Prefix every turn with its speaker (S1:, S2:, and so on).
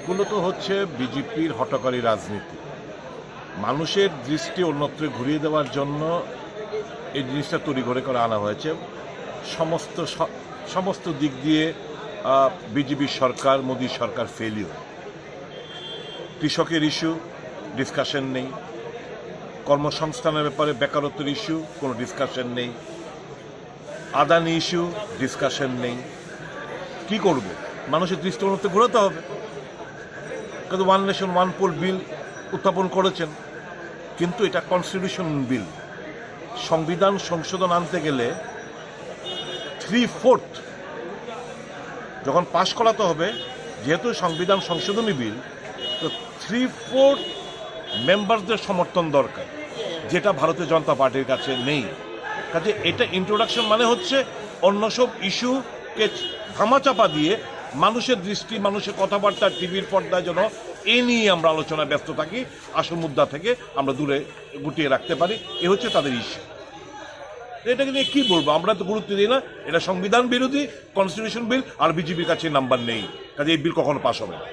S1: এগুলো তো হচ্ছে বিজেপির হঠকারী রাজনীতি। মানুষের দৃষ্টি অন্যত্র ঘুরিয়ে দেওয়ার জন্য এই জিনিসটা তড়িঘড়ি করে আনা হয়েছে। সমস্ত দিক দিয়ে বিজেপি সরকার, মোদী সরকার ফেলিওর। কৃষকের ইস্যু ডিসকাশন নেই, কর্মসংস্থানের ব্যাপারে বেকারত্বের ইস্যু কোনো ডিসকাশন নেই, আদানি ইস্যু ডিসকাশন নেই। কি করবে? মানুষের দৃষ্টি অন্যত্র ঘোরাতে হবে। কিন্তু ওয়ান নেশন ওয়ান পোল বিল উত্থাপন করেছেন, কিন্তু এটা কনস্টিটিউশন বিল। সংবিধান সংশোধন আনতে গেলে 3/4 যখন পাশ করাতে হবে, যেহেতু সংবিধান সংশোধনী বিল, তো 3/4 মেম্বারদের সমর্থন দরকার, যেটা ভারতীয় জনতা পার্টির কাছে নেই। কাজে এটা ইন্ট্রোডাকশন মানে হচ্ছে অন্য সব ইস্যুকে ধামাচাপা দিয়ে মানুষের দৃষ্টি, মানুষের কথাবার্তা টিভির পর্দায় যেন এ নিয়ে আমরা আলোচনায় ব্যস্ত থাকি, আসল মুদ্রা থেকে আমরা দূরে গুটিয়ে রাখতে পারি। এ হচ্ছে তাদের ইস্যু। এটাকে নিয়ে কী বলবো? আমরা তো গুরুত্ব দিই না। এটা সংবিধান বিরোধী, কনস্টিটিউশন বিল, আর বিজেপির কাছে নাম্বার নেই। কাজে এই বিল কখনো পাস হবে না।